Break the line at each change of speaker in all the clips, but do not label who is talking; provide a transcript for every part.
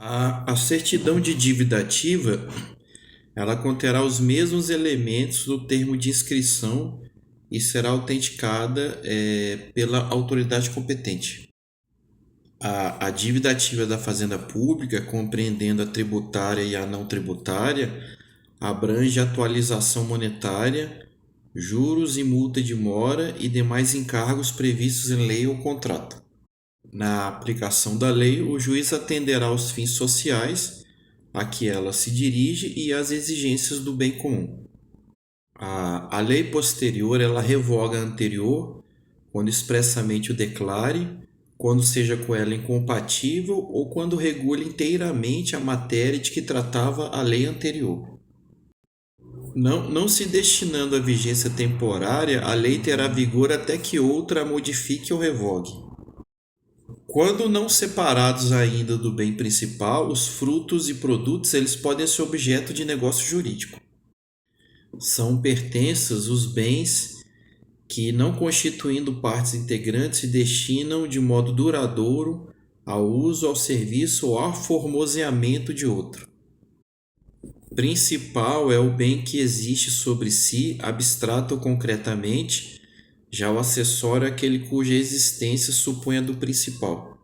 A certidão de dívida ativa, ela conterá os mesmos elementos do termo de inscrição e será autenticada pela autoridade competente. A dívida ativa da Fazenda Pública, compreendendo a tributária e a não tributária, abrange atualização monetária, juros e multa de mora e demais encargos previstos em lei ou contrato. Na aplicação da lei, o juiz atenderá aos fins sociais a que ela se dirige e às exigências do bem comum. A lei posterior ela revoga a anterior quando expressamente o declare, quando seja com ela incompatível ou quando regule inteiramente a matéria de que tratava a lei anterior. Não se destinando à vigência temporária, a lei terá vigor até que outra a modifique ou revogue. Quando não separados ainda do bem principal, os frutos e produtos eles podem ser objeto de negócio jurídico. São pertenças os bens que, não constituindo partes integrantes, se destinam de modo duradouro ao uso, ao serviço ou ao formoseamento de outro. Principal é o bem que existe sobre si, abstrato ou concretamente, já o acessório é aquele cuja existência supõe a do principal.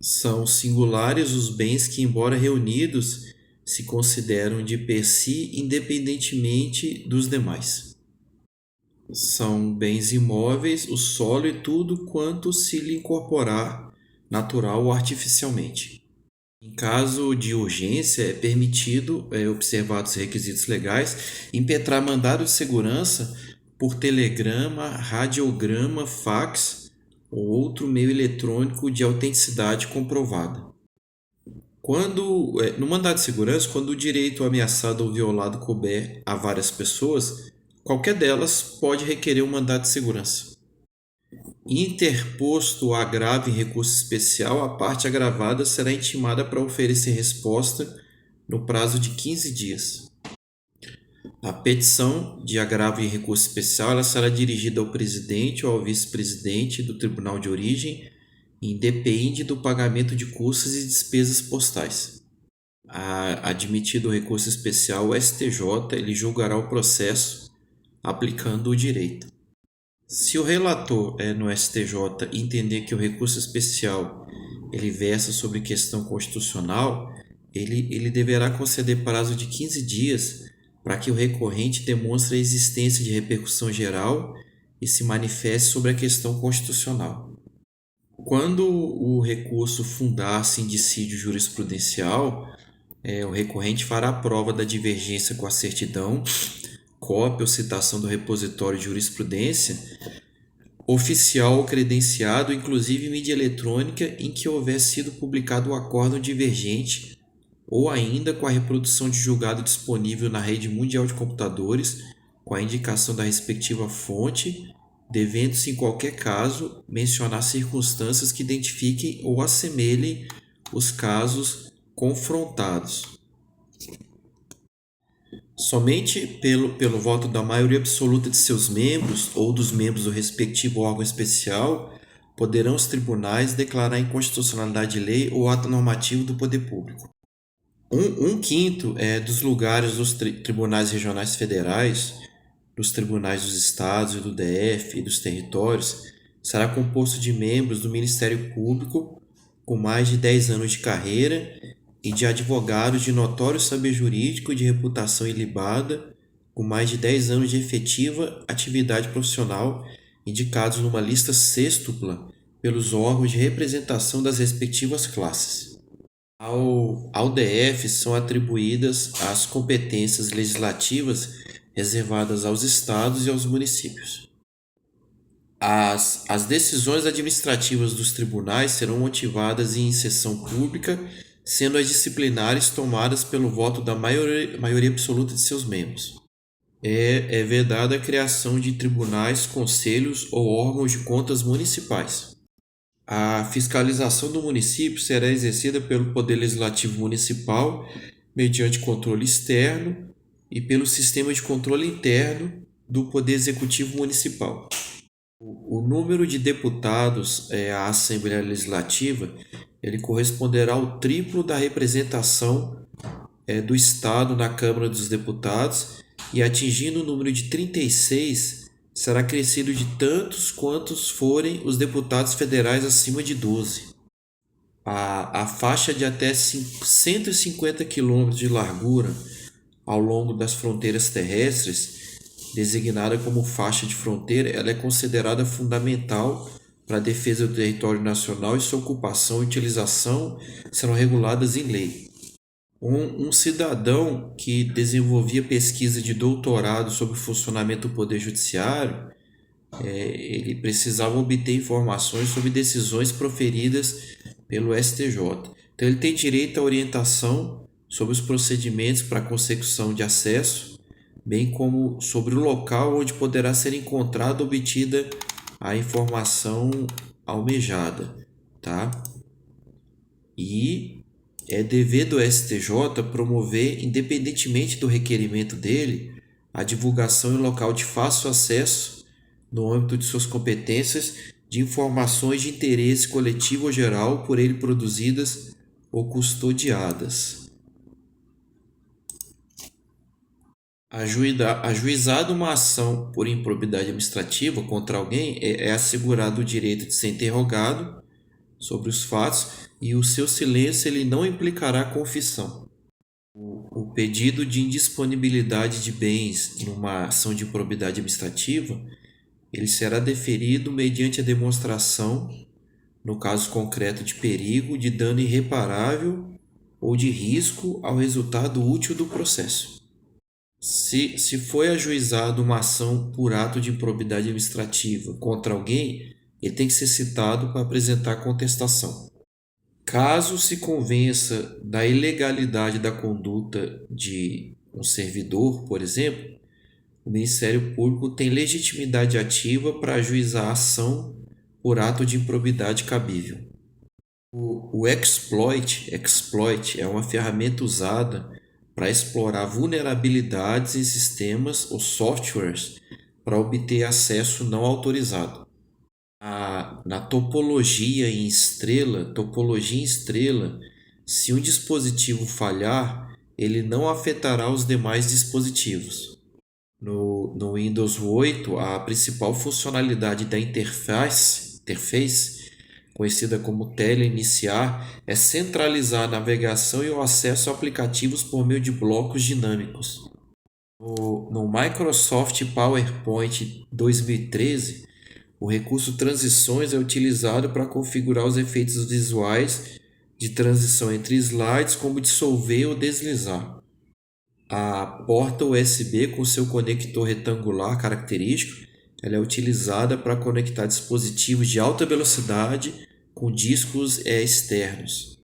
São singulares os bens que, embora reunidos, se consideram de per si independentemente dos demais. São bens imóveis o solo e tudo quanto se lhe incorporar, natural ou artificialmente. Em caso de urgência, é permitido, observados os requisitos legais, impetrar mandado de segurança por telegrama, radiograma, fax ou outro meio eletrônico de autenticidade comprovada. No mandado de segurança, quando o direito ameaçado ou violado couber a várias pessoas, qualquer delas pode requerer um mandado de segurança. Interposto o agravo em recurso especial, a parte agravada será intimada para oferecer resposta no prazo de 15 dias. A petição de agravo em recurso especial ela será dirigida ao presidente ou ao vice-presidente do tribunal de origem e independe do pagamento de custos e despesas postais. Admitido o recurso especial, o STJ ele julgará o processo aplicando o direito. Se o relator no STJ entender que o recurso especial ele versa sobre questão constitucional, ele deverá conceder prazo de 15 dias para que o recorrente demonstre a existência de repercussão geral e se manifeste sobre a questão constitucional. Quando o recurso fundar-se em dissídio jurisprudencial, o recorrente fará prova da divergência com a certidão, cópia ou citação do repositório de jurisprudência, oficial ou credenciado, inclusive mídia eletrônica em que houver sido publicado o acórdão divergente, ou ainda com a reprodução de julgado disponível na rede mundial de computadores, com a indicação da respectiva fonte, devendo-se, em qualquer caso, mencionar circunstâncias que identifiquem ou assemelhem os casos confrontados. Somente pelo voto da maioria absoluta de seus membros ou dos membros do respectivo órgão especial poderão os tribunais declarar inconstitucionalidade de lei ou ato normativo do poder público. Um quinto dos lugares dos tribunais regionais federais, dos tribunais dos estados e do DF e dos territórios será composto de membros do Ministério Público com mais de 10 anos de carreira e de advogados de notório saber jurídico e de reputação ilibada com mais de 10 anos de efetiva atividade profissional indicados numa lista sêxtupla pelos órgãos de representação das respectivas classes. Ao DF são atribuídas as competências legislativas reservadas aos estados e aos municípios. As decisões administrativas dos tribunais serão motivadas em sessão pública, sendo as disciplinares tomadas pelo voto da maioria absoluta de seus membros. É vedada a criação de tribunais, conselhos ou órgãos de contas municipais. A fiscalização do município será exercida pelo Poder Legislativo Municipal mediante controle externo e pelo sistema de controle interno do Poder Executivo Municipal. O número de deputados à Assembleia Legislativa ele corresponderá ao triplo da representação do Estado na Câmara dos Deputados, e atingindo o número de 36, será crescido de tantos quantos forem os deputados federais acima de 12. A faixa de até 150 km de largura ao longo das fronteiras terrestres, designada como faixa de fronteira, ela é considerada fundamental para a defesa do território nacional, e sua ocupação e utilização serão reguladas em lei. Um cidadão que desenvolvia pesquisa de doutorado sobre o funcionamento do Poder Judiciário, ele precisava obter informações sobre decisões proferidas pelo STJ. Então, ele tem direito à orientação sobre os procedimentos para a consecução de acesso, bem como sobre o local onde poderá ser encontrada ou obtida a informação almejada, tá? E é dever do STJ promover, independentemente do requerimento dele, a divulgação em local de fácil acesso, no âmbito de suas competências, de informações de interesse coletivo ou geral por ele produzidas ou custodiadas. Ajuizada uma ação por improbidade administrativa contra alguém, é assegurado o direito de ser interrogado sobre os fatos, e o seu silêncio ele não implicará confissão. O pedido de indisponibilidade de bens numa ação de improbidade administrativa, ele será deferido mediante a demonstração, no caso concreto, de perigo, de dano irreparável ou de risco ao resultado útil do processo. Se foi ajuizado uma ação por ato de improbidade administrativa contra alguém, ele tem que ser citado para apresentar contestação. Caso se convença da ilegalidade da conduta de um servidor, por exemplo, o Ministério Público tem legitimidade ativa para ajuizar a ação por ato de improbidade cabível. O exploit é uma ferramenta usada para explorar vulnerabilidades em sistemas ou softwares para obter acesso não autorizado. Na topologia em estrela, se um dispositivo falhar, ele não afetará os demais dispositivos. No Windows 8, a principal funcionalidade da interface, conhecida como tela iniciar, é centralizar a navegação e o acesso a aplicativos por meio de blocos dinâmicos. No Microsoft PowerPoint 2013, o recurso transições é utilizado para configurar os efeitos visuais de transição entre slides, como dissolver ou deslizar. A porta USB com seu conector retangular característico, ela é utilizada para conectar dispositivos de alta velocidade com discos externos.